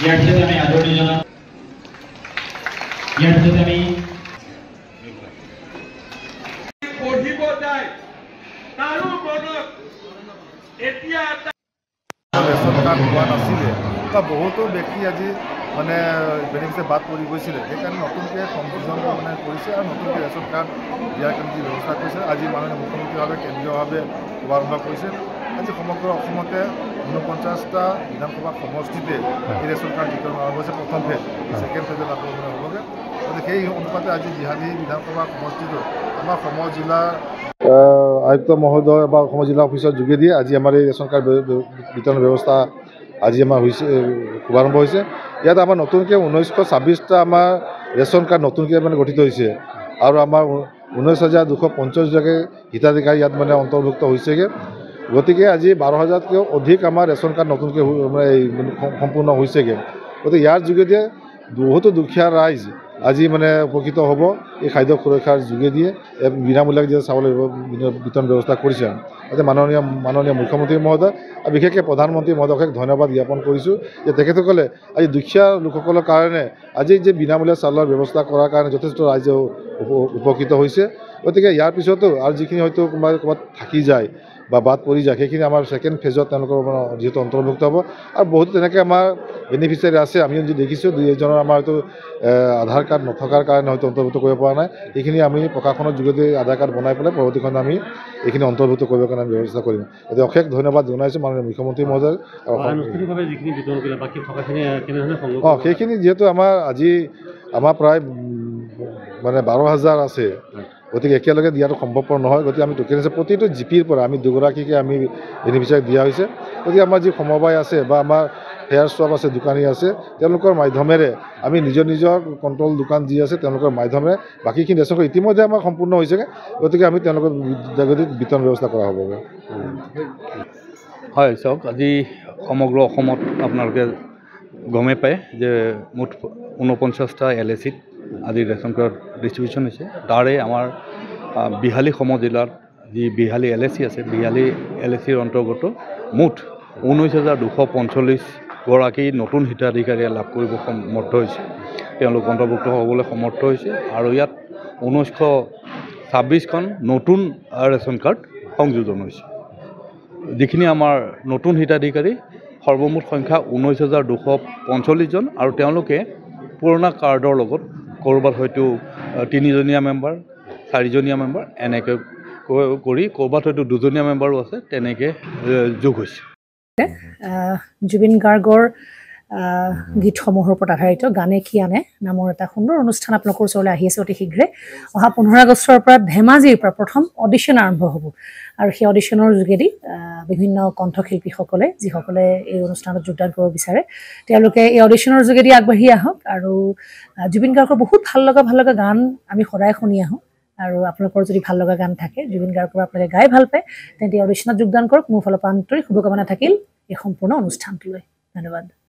ইয়াৰ পিছতে আমি আদৰণি জনাম। ইয়াৰ পিছতে আমি পঢ়িব যায় তাৰো মনত এতিয়া ৰেচন কাৰ্ড হোৱা নাছিলে বা বহুতো ব্যক্তি আজি মানে বেনিফিচিয়াৰি বাদ পৰি গৈছিলে। সেইকাৰণে নতুনকৈ সংযোজন মানে কৰিছে আৰু নতুনকৈ ৰেচন কাৰ্ড দিয়াৰ কাৰণে যি ব্যৱস্থা কৰিছে আজি মাননীয় মুখ্যমন্ত্ৰীভাৱে কেন্দ্ৰীয়ভাৱে শুভাৰম্ভ কৰিছে। আজি সমগ্ৰ অসমতে 49টা বিধানসভা সমষ্টিতে এই ৰেচন কাৰ্ড বিতৰণ আৰম্ভ হৈছে। প্ৰথম ফেজ, ছেকেণ্ড ফেজত আকৌ মানে হ'বগৈ। গতিকে সেই অনুপাতে আজি বিহালী বিধানসভা সমষ্টিটো আমাৰ অসমৰ জিলাৰ আয়ুক্ত মহোদয় বা অসমৰ জিলা অফিচৰ যোগেদি আজি আমাৰ এই ৰেচন কাৰ্ড বিতৰণ ব্যৱস্থা আজি আমাৰ হৈছে শুভাৰম্ভ হৈছে। ইয়াত আমাৰ নতুনকৈ 1926টা আমাৰ ৰেচন কাৰ্ড নতুনকৈ মানে গঠিত হৈছে আৰু আমাৰ 19,250 হিতাধিকাৰী ইয়াত মানে অন্তৰ্ভুক্ত হৈছেগৈ। গতিকে আজি 12,000তকৈও অধিক আমাৰ ৰেচন কাৰ্ড নতুনকৈ সম্পূৰ্ণ হৈছেগৈ। গতিকে ইয়াৰ যোগেদিয়ে বহুতো দুখীয়া ৰাইজ আজি মানে উপকৃত হ'ব। এই খাদ্য সুৰক্ষাৰ যোগেদিয়ে বিনামূলীয়াকৈ যে চাউল বিতৰণ ব্যৱস্থা কৰিছে। তাতে মাননীয় মুখ্যমন্ত্ৰী মহোদয় আৰু বিশেষকৈ প্ৰধানমন্ত্ৰী মহোদয়ক ধন্যবাদ জ্ঞাপন কৰিছোঁ যে তেখেতসকলে আজি দুখীয়া লোকসকলৰ কাৰণে আজি যে বিনামূলীয়া চাউলৰ ব্যৱস্থা কৰাৰ কাৰণে যথেষ্ট ৰাইজে উপকৃত হৈছে। গতিকে ইয়াৰ পিছতো আৰু যিখিনি হয়তো ক'ৰবাত থাকি যায় বা বাদ পৰি যায় সেইখিনি আমাৰ ছেকেণ্ড ফেজত তেওঁলোকৰ যিহেতু অন্তৰ্ভুক্ত হ'ব। আৰু বহুতো তেনেকৈ আমাৰ বেনিফিচিয়াৰী আছে। আমি যদি দেখিছোঁ 2-1জনৰ আমাৰ হয়তো আধাৰ কাৰ্ড নথকাৰ কাৰণে হয়তো অন্তৰ্ভুক্ত কৰিব পৰা নাই। সেইখিনি আমি প্ৰশাসনৰ যোগেদি আধাৰ কাৰ্ড বনাই পেলাই পৰৱৰ্তীখনত আমি এইখিনি অন্তৰ্ভুক্ত কৰিবৰ কাৰণে আমি ব্যৱস্থা কৰিম। গতিকে অশেষ ধন্যবাদ জনাইছোঁ মাননীয় মুখ্যমন্ত্ৰী মহোদয়। সেইখিনি যিহেতু আমাৰ প্ৰায় মানে 12,000 আছে। গতিকে একেলগে দিয়াটো সম্ভৱপৰ নহয়। গতিকে আমি টোকেন হিচাপে প্ৰতিটো জিপিৰ পৰা আমি দুগৰাকীকৈ আমি বেনিফিচিয়াৰী দিয়া হৈছে। গতিকে আমাৰ যি সমবায় আছে বা আমাৰ হেয়াৰ শ্বপ আছে, দোকানী আছে, তেওঁলোকৰ মাধ্যমেৰে আমি নিজৰ কণ্ট্ৰল দোকান যি আছে তেওঁলোকৰ মাধ্যমেৰে বাকীখিনি ৰেচন কাৰ্ড ইতিমধ্যে আমাৰ সম্পূৰ্ণ হৈছেগৈ। গতিকে আমি তেওঁলোকৰ যোগেদি বিতৰণ ব্যৱস্থা কৰা হ'ব। হয়, চাওক আজি সমগ্ৰ অসমত আপোনালোকে গমেই পায় যে মুঠ 49টা LACত আজি ৰেচন কাৰ্ড ডিষ্ট্ৰিবিউশ্যন হৈছে। তাৰে আমাৰ বিহালী সম জিলাত যি বিহালী LAC আছে, বিহালী LACৰ অন্তৰ্গত মুঠ 19,245 গৰাকী নতুন হিতাধিকাৰীয়ে লাভ কৰিব সমৰ্থ হৈছে। তেওঁলোক অন্তৰ্ভুক্ত হ'বলৈ সমৰ্থ হৈছে আৰু ইয়াত 1926খন নতুন ৰেচন কাৰ্ড সংযোজন হৈছে। যিখিনি আমাৰ নতুন হিতাধিকাৰী সৰ্বমুঠ সংখ্যা 19,245জন আৰু তেওঁলোকে পুৰণা কাৰ্ডৰ লগত ক'ৰবাত হয়তো 3জনীয়া মেম্বাৰ, 4জনীয়া মেম্বাৰ এনেকৈ কৰি ক'ৰবাত হয়তো 2জনীয়া মেম্বাৰো আছে, তেনেকৈ যোগ হৈছে। জুবিন গাৰ্গৰ গীতসমূহৰ ওপৰত আধাৰিত গানে কি আনে নামৰ এটা সুন্দৰ অনুষ্ঠান আপোনালোকৰ ওচৰলৈ আহি আছে অতি শীঘ্ৰে। অহা 15 আগষ্টৰ পৰা ধেমাজিৰ পৰা প্ৰথম অডিশ্যন আৰম্ভ হ'ব আৰু সেই অডিশ্যনৰ যোগেদি বিভিন্ন কণ্ঠশিল্পীসকলে যিসকলে এই অনুষ্ঠানত যোগদান কৰিব বিচাৰে তেওঁলোকে এই অডিশ্যনৰ যোগেদি আগবাঢ়ি আহক আৰু জুবিন গাৰ্গৰ বহুত ভাল লগা গান আমি সদায় শুনি আহোঁ। আৰু আপোনালোকৰ যদি ভাল লগা গান থাকে জুবিন গাৰ্গৰ আপোনালোকে গাই ভাল পায় তেন্তে অডিশ্যনত যোগদান কৰক। মোৰ ফালৰ পৰা আন্তৰিক শুভকামনা থাকিল এই সম্পূৰ্ণ অনুষ্ঠানটোলৈ। ধন্যবাদ।